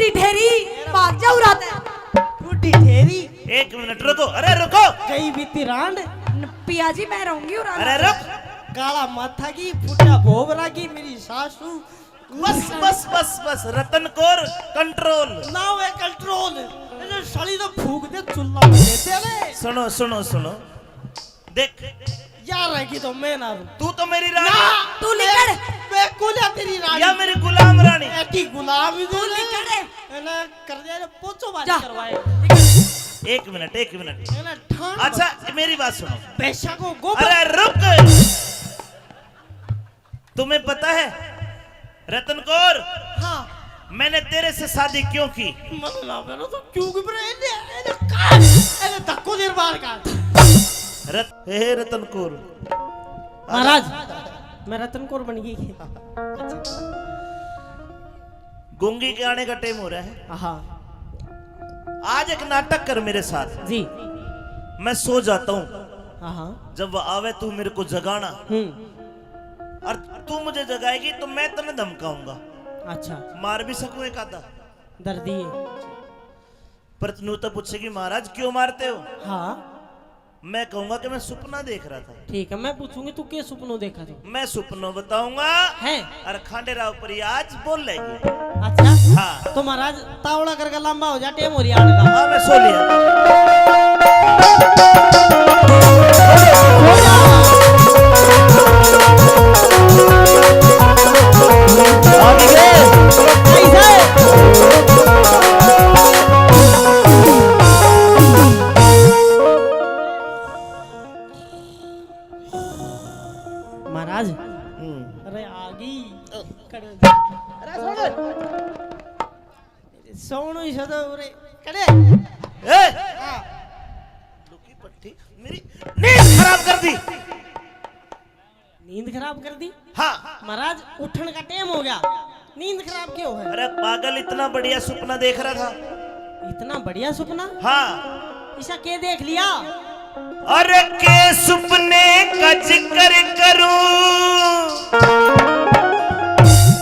बूढ़ी ठेरी भाग जाऊ रात है। बूढ़ी ठेरी। एक मिनट रुको, अरे रुको। कहीं बीती रांड। पिया जी मैं रहूंगी और अरे रुक। काला माथा की फुटा भोबरा की मेरी सासू। बस बस बस बस रतन कौर कंट्रोल। नाउ है कंट्रोल। इन्हें साली तो फूक दे चुल्ला में देते रे। सुनो सुनो सुनो, देख यार है कि तो मैं ना तू तो मेरी रानी। तू निकल। मैं कुला तेरी रानी या मेरी गुलाम रानी। ऐटी गुलाम ही तू निकल। ना कर दे पोचो बाजी जा। करवाए। एक मिनट एक मिनट। ना ठान। अच्छा मेरी बात सुनो। पैसा को गोबर। अरे रुक, तुम्हें पता है रतन कौर हाँ मैंने तेरे से शादी क्यों की? मन ना करो तो क्यों कि बरे इन्हें काट इन्हें धक्को देर बार काट। हे रतन कौर। महाराज मैं रतन कौर बन गई। गूंगी के आने का टाइम हो रहा है। हाँ आज एक नाटक कर मेरे साथ। जी। मैं सो जाता हूँ, हाँ जब वो आवे तू मेरे को जगाना, और तू मुझे जगाएगी तो मैं तुम्हें धमकाऊंगा। अच्छा मार भी सकूं एक आधा। दर्दी है। पर तू तो पूछेगी महाराज क्यों मारते हो? हाँ मैं कहूंगा कि मैं सपना देख रहा था। ठीक है मैं पूछूंगी तू क्या सपनों देखा था? मैं सपनों बताऊंगा है और खांडेराव पर आज बोल लेगी। अच्छा हाँ तो महाराज तावड़ा करके लंबा हो जा टेम हो रिया का। हाँ मैं सो लिया। महाराज अरे आगी सोनू ही सदा रे करे लुकी पट्टी मेरी नींद खराब कर दी। नींद खराब कर दी? हाँ महाराज उठने का टाइम हो गया, नींद खराब क्यों है? अरे पागल इतना बढ़िया सपना देख रहा था। इतना बढ़िया सपना? हाँ ऐसा क्या देख लिया? अरे के सपने का जिक्र करूं,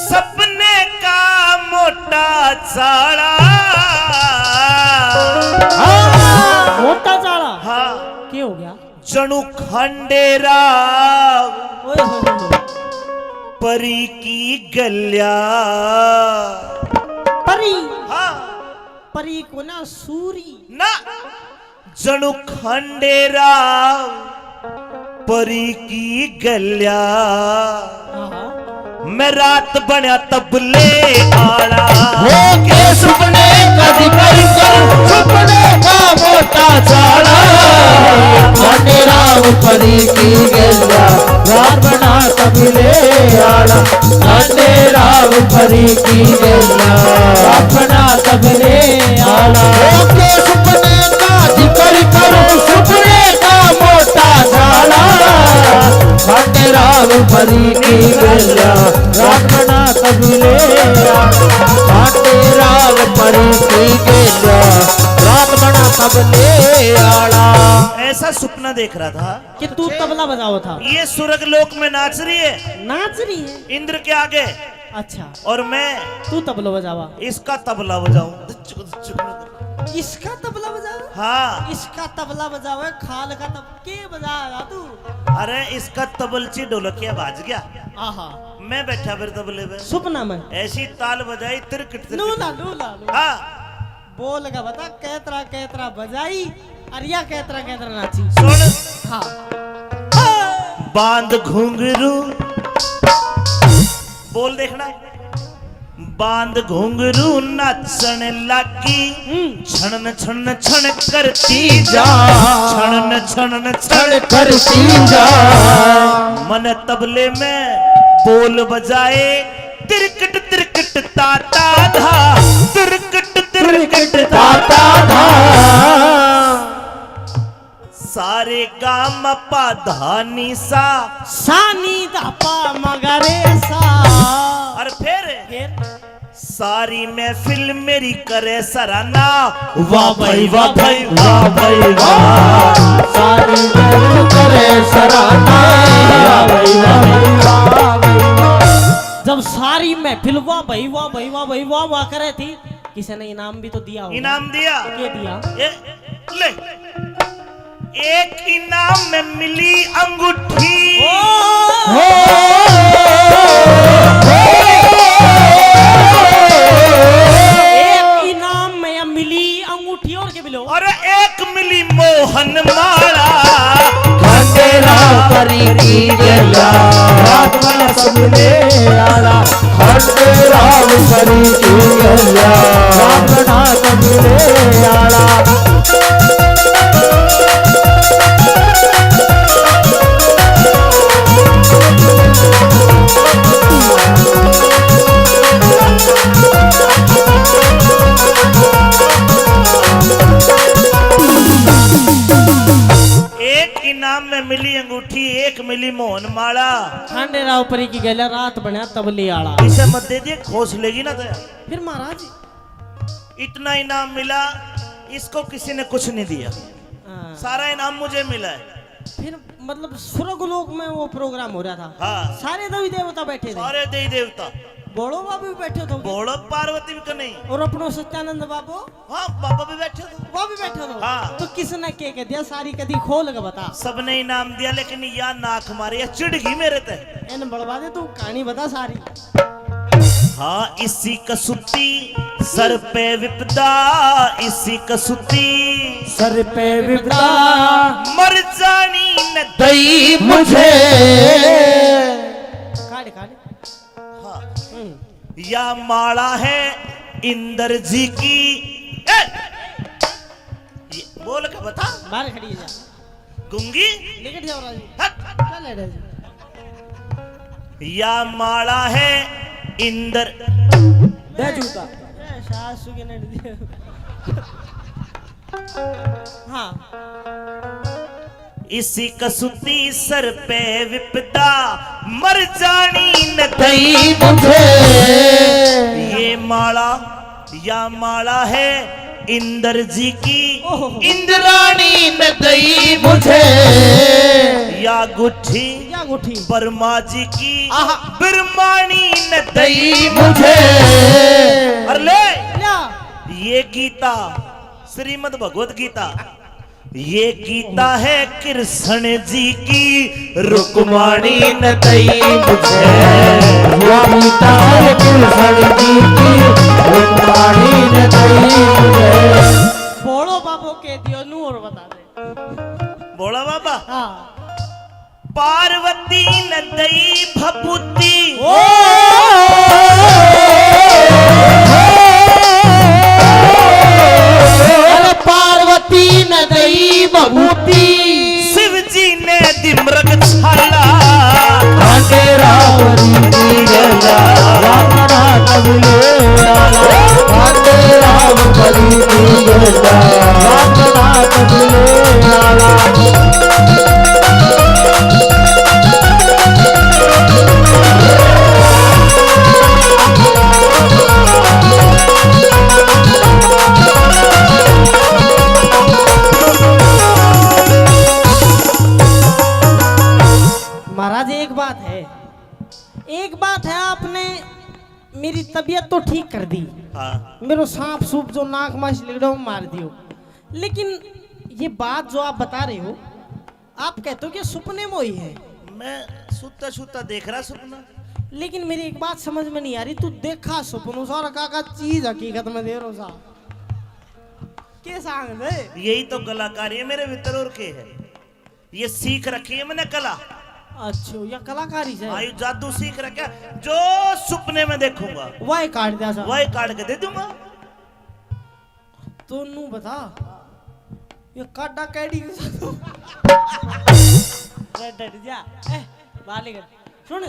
सपने का मोटा चाड़ा। मोटा चाड़ा? हाँ क्या हो गया? जणु खंडेरा ओए हो परी की गल्या। परी? हाँ परी को ना सूरी ना, जणु खंडेरा परी की गल्या। मैं रात बना तबले आड़ा, के सपने का जिक्र करूं, सपने का मोटा चाड़ा। राम परी की गल्या रात बना तबले आड़ा। राम परी की गल्या रात बना तबले आड़ा। के सपने का जिक्र करूं, सपने का मोटा चाड़ा। राम परी की गल्या रात बना तबले राम परी की गल्या रात बना तबले आड़ा। ऐसा सपना देख रहा था कि तू तबला बजाओ था। ये स्वर्ग लोक में नाच रही है, नाच रही है? इंद्र के आगे, अच्छा और मैं तू तबला बजावा। इसका तबला बजाऊं। इसका तबला बजावा? हाँ इसका तबला बजावे, खाल का तब के बजाया तू? अरे इसका तबलची ढोलकिया बाज गया, आहा मैं बैठा फिर तबले पे, सपना में ऐसी ताल बजाई तिरकट लूला लूला हाँ बोल का बता कैतरा बजाई अरिया कैतरा नाची। सुन हाँ बांध घुंघरू बोल देखना, बांध घुंघरू नाचन लागी, छन छन छन करती जा, छन छन छन करती जा। मन तबले में बोल बजाए तिरकट तिरकट ताता धा, तिरकट तिरकट ताता धा। सारे गाम पा धानी सा, सानी दापा मगरे सा। और फिर सारी महफिल मेरी करे सराहना। वाह भाई वाह भाई वाह भाई वाह। सारी महफिल करे सराहना। वाह भाई वाह भाई वाह। जब सारी महफिल वाह भाई वाह भाई वाह भाई वाह वाह करे थी किसी ने इनाम भी तो दिया होगा। इनाम दिया के दिया? ले, एक इनाम में मिली अंगूठी। एक इनाम में या मिली अंगूठी और के बिलो? और एक मिली मोहन माला। खंडेरा परी की गैया रात बना सबले आला। खंडेरा परी की गैया रात बना सबले आला। एक इनाम में मिली अंगूठी, एक मिली मोहन माला। खंडेराव परी की गैया रात बना तबले आला। इसे मत दे दिए, खोस लेगी ना तो। फिर महाराज इतना इनाम मिला, इसको किसी ने कुछ नहीं दिया, सारा इनाम मुझे मिला है। फिर मतलब स्वर्गलोक में वो प्रोग्राम हो रहा था। हाँ, सारे देवी देवता बैठे थे। सारे देवी देवता, बोड़ो बाबू भी बैठे थे। बोलो पार्वती भी तो नहीं, और अपनो सत्यानंद बाबू हाँ बाबा भी बैठे थे। वो भी बैठे थे। हाँ। तो किसने के कह दिया? सारी कदी खोल के बता। सबने इनाम दिया, लेकिन या नाक मारे या चिढ़ गई मेरे ते। इन बड़वा दे तू कहानी बता सारी। हाँ, इसी कसूती सर पे विपदा, इसी कसूती सर पे विपदा मर जानी न दई मुझे। काट काट। हाँ, या माला है इंद्र जी की। ये बोल के बता, बाहर खड़ी जा। गुंगी निकट जाओ राजू। हट। चल ले राजू। या माला है इंद्र। दे जूता। सासू के नेट दिए। हाँ, इसी कसूती सर पे विपदा मर जानी न दई मुझे। ये माला, या माला है इंद्र जी की। इंद्राणी न दई मुझे। या गुठी या गुठी। बर्मा जी की। बिरमानी न दई मुझे। अरे ले, क्या? ये गीता श्रीमद् भगवत गीता, ये गीता है कृष्ण जी की। रुक्माणी न दई मुझे। वो गीता है कृष्ण जी की। रुक्माणी न दई मुझे। बोलो बाबू के दियो नू और बता दे। बोला बाबा, हाँ। पार्वती न दई भभूति। अरे पार्वती न दई भभूति। शिव जी ने दी मृग छाला। खाटे रावरी की गैया रात बना सबले आला। खाटे रावरी की गैया रात बना सबले आला। महाराज एक बात है, आपने मेरी तबीयत तो ठीक कर दी। हाँ, मेरे सांप सूप जो नाक माश लिगड़ो मार दियो। लेकिन ये बात जो आप बता रहे हो, आप कहते हो कि सपने में ही है। मैं सुता सुता देख रहा सपना। लेकिन मेरी एक बात समझ में नहीं आ रही, तू देखा सपनों सारा का चीज हकीकत में दे रो सा के सांग दे। यही तो कलाकारी है मेरे भीतर, और के है ये सीख रखी है मैंने कला। अच्छा, या कलाकारी से आयु जादू सीख रखा, जो सपने में देखूंगा वही काट दिया सा। वही काट के दे दूंगा। तो नू बता, ये काटा कैडी के साथ डट जा। बाली कर सुन,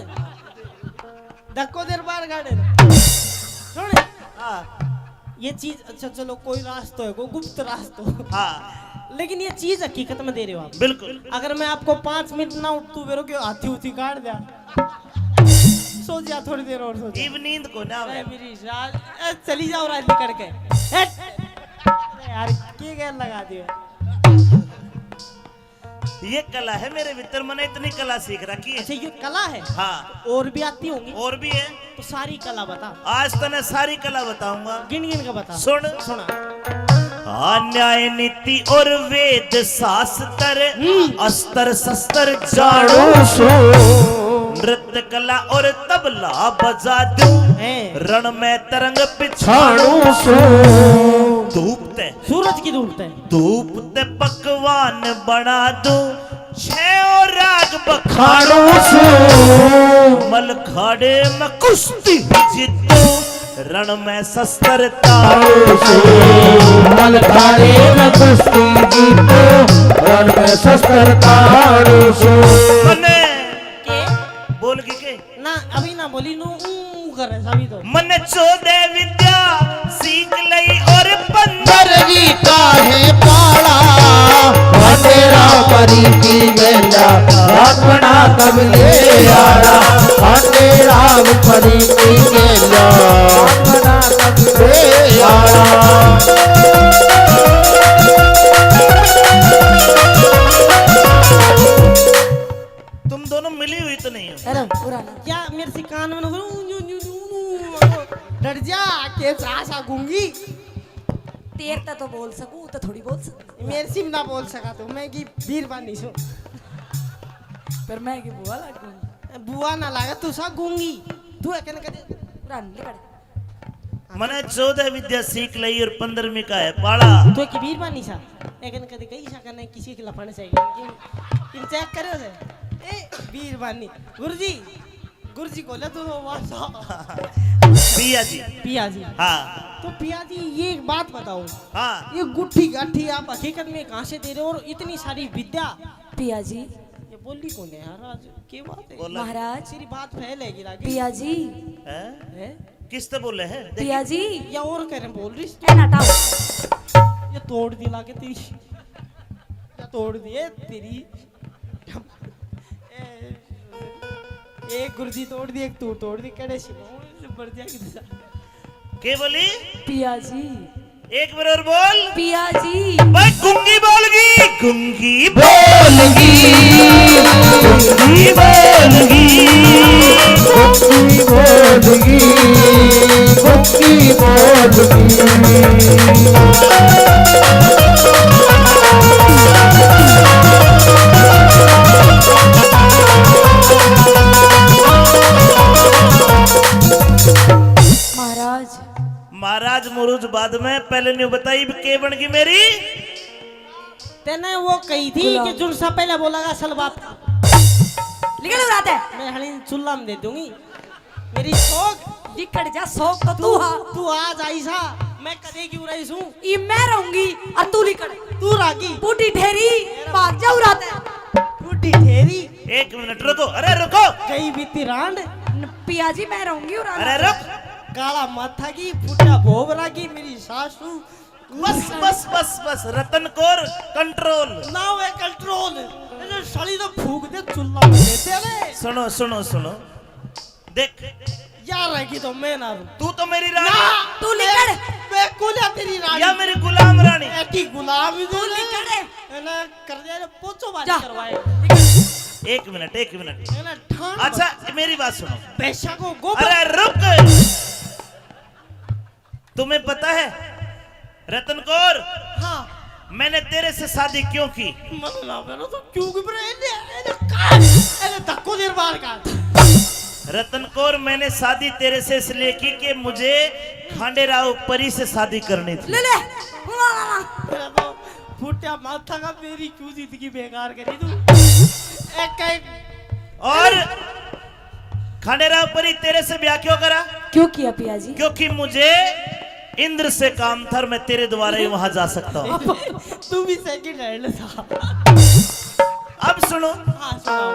धक्को देर बार गाड़े सुन। हाँ, ये चीज अच्छा चलो कोई रास्ता है, कोई गुप्त रास्ता। हाँ, लेकिन ये चीज हकीकत में दे रहे हो आप। बिल्कुल। अगर मैं आपको 5 मिनट ना उठतू बेरो के हाथी उथी काट दिया, सो जा थोड़ी देर और सो जा। इव नींद को ना आवे। मेरी राज चली जाओ राज निकल के। यार के गैर लगा दिया। ये कला है मेरे भीतर, मैंने इतनी कला सीख रखी है। अच्छा ये कला है। हाँ और भी आती होंगी। और भी है, तो सारी कला बता। आज तने सारी कला बताऊंगा। गिन गिन के बता। सुन सुना। न्याय नीति और वेद शास्त्र अस्त्र शस्त्र जानो सो नृत्य कला और तबला बजा दूं है। रण में तरंग पिछाड़ू छाड़ू सो धूप ते सूरज की धूप है। धूप ते पकवान बना दूं छह और राग बखाड़ू खाड़ू सो मल खाड़े में कुश्ती जीतू रण में शस्त्र ताड़ू ताड़ू सो मल खाड़े में कुश्ती जीतो रण में शस्त्र ताड़ू सो। मने के बोल के ना अभी ना बोली नो कर सभी तो। मन 14 विद्या सीख लई और 15 गीता है पाड़ा तेरा परी की बेला अपना कबले आड़ा तेरा परी की बेला अपना कबले आड़ा। तुम दोनों मिली हुई तो नहीं हो। अरे पुराना क्या मेरे से कान में डर जा के आशा गूंगी। तेरता तो बोल सकूं तो थोड़ी बोल सकूं। मेरे से भी ना बोल सका तो मैं की वीर बानी सो। पर मैं की बुआ लगूंगी। बुआ ना लागा तू सा गूंगी। तू है कहने कहते पुरानी लिखड़ मैंने 14 विद्या सीख लई और 15वीं का है पाड़ा। तू की वीर बानी सा। लेकिन कभी कहीं सा करने किसी के लफड़ने चाहिए। इन चेक करो से ए वीर बानी गुरुजी को ले तू पिया जी। पिया जी। हाँ तो पिया जी ये एक बात बताओ। हाँ ये गुट्ठी गाठी आप हकीकत में कहाँ से दे रहे हो और इतनी सारी विद्या। पिया जी ये बोली कौन है यार आज क्या बात है। बोला। महाराज तेरी बात फैलेगी लागी। पिया जी है? है किसने बोले हैं? पिया जी या और कह रहे बोल रही ए नाटाओ। ये तोड़ दी लागे तेरी या तोड़ दिए तेरी। एक गुरुजी तोड़ दी एक तू तोड़ दी कड़े बढ़ जाएगी। के बोली? पिया जी एक बार और बोल। पिया जी भाई गुंगी बोलगी गुंगी बोलगी गुंगी बोलगी कुकी बोलगी कुकी महाराज महाराज मुरुज बाद में पहले नहीं बताई के बन गई मेरी। तेने वो कही थी कि जुन सा पहले बोला असल बात लिखड़ उड़ाते हैं। मैं हली चुल्ला में दे दूंगी। मेरी शौक लिखड़ जा शौक तो तू हा। तू आज आई सा मैं कदे क्यों रही हूँ। ये मैं रहूंगी और तू लिखड़ तू रागी बूटी ठेरी भाग जा उड़ाते हैं। बूढ़ी ठेरी एक मिनट रुको, अरे रुको, गई बीती रांड। पिया जी मैं रहूंगी और अरे रुक, काला माथा की फुटा भोग लागी मेरी सासू। बस बस बस बस रतन कौर कंट्रोल। ना वे कंट्रोल ये साली तो फूक दे चुल्ला में देते रे। सुनो सुनो सुनो, देख यार रहेगी तो मैं ना रू। तू तो मेरी रानी तू लिखड़ मैं कुला तेरी रानी या मेरी गुलाम रानी। ऐसी गुलाम ही तू लिखड़ है। ना कर दिया पोचो बात जा। करवाए। एक मिनट एक मिनट, ना ठान अच्छा मेरी बात सुनो। पैसा को गोबर अरे रुक, तुम्हें पता है रतन कौर हाँ मैंने तेरे से शादी क्यों की? मन ना मेरा तो क्यों कि अरे धक्को देर बार का। रतन कौर मैंने शादी तेरे से इसलिए की कि मुझे खांडेराव परी से शादी करनी थी। ले ले मेरा तो फुटिया माथा का मेरी क्यों जिंदगी बेकार करी तू। एक और खांडेराव परी तेरे से ब्याह क्यों करा? क्यों किया पिया जी? क्योंकि मुझे इंद्र से काम था, मैं तेरे द्वारा ही वहां जा सकता हूँ। तू भी सेकंड हैंड था। अब सुनो, हाँ सुनाओ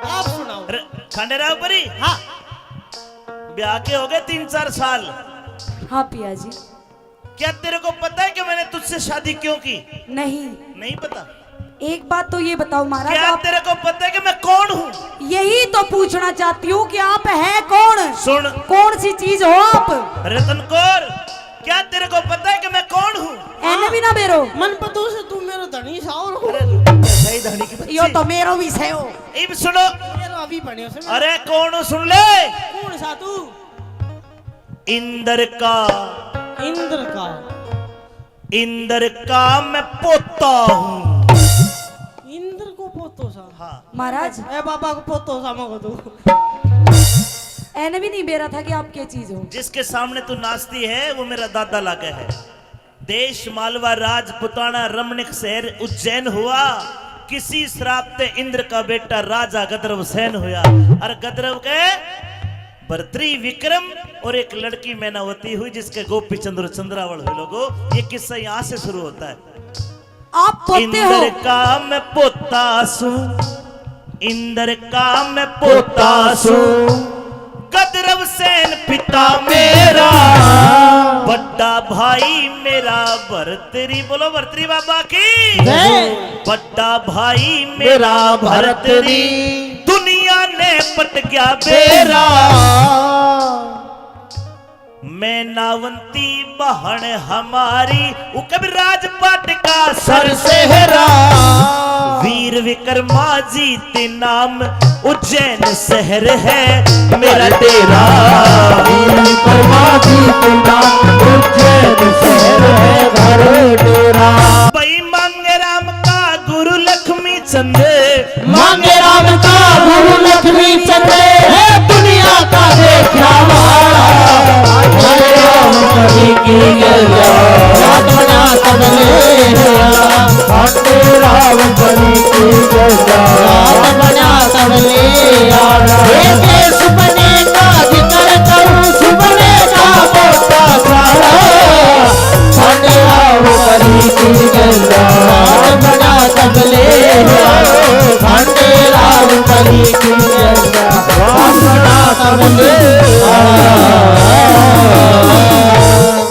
आप सुनाओ। खांडेराव परी हाँ ब्याह के हो गए 3-4 साल। हाँ पिया जी। क्या तेरे को पता है कि मैंने तुझसे शादी क्यों की? नहीं नहीं पता? एक बात तो ये बताओ महाराज क्या आप तेरे को पता है कि मैं कौन हूँ? यही तो पूछना चाहती हूँ कि आप हैं कौन? सुन कौन सी चीज हो आप? रतन कौर, क्या तेरे को पता है कि मैं कौन हूँ? एने भी ना बेरो मन पतों से तू मेरा धनी सा और हो। अरे सही धनी की बच्ची। यो तो मेरो विषय हो। इब सुनो, ये तो अभी पढ़े हो अरे कौन सुन ले, कौन सा तू? इंद्र का, इंद्र का, इंद्र का मैं पोता हूँ। इंद्र को पोतो सा? हाँ महाराज ए बाबा को पोतो सा मगो तू। ऐने भी नहीं बेरा था कि आप क्या चीज हो। जिसके सामने तू नाचती है वो मेरा दादा लागे है। देश मालवा राजपुताना रमणीक शहर उज्जैन हुआ। किसी श्राप ते इंद्र का बेटा राजा गदरव सेन हुआ। और गदरव के भर्तृ विक्रम और एक लड़की मैनावती हुई जिसके गोपी चंद्र चंद्रावल हुए। लोगों ये किस्सा यहाँ से शुरू होता है। आप पोते हो। इंद्र का मैं पोता सू, इंद्र का मैं पोता सू, गदरव सेन पिता मेरा, बड़ा भाई मेरा भर्तरी। बोलो भर्तरी बाबा की जय। बड़ा भाई मेरा भर्तरी, दुनिया ने पट गया बेरा। मैं नावंती बहन हमारी, वो कभी राजपाट का सर सेहरा। वीर विक्रमाजीत नाम उज्जैन शहर है मेरा डेरा। वीर विक्रमाजीत नाम उज्जैन शहर है घर डेरा। भाई मांगे राम का गुरु लक्ष्मी चंद, मांगे राम का गुरु लक्ष्मी चंद है दुनिया का देखा वाला। हरे राम कभी की गया रात बना तब ले आला। हरे राम कभी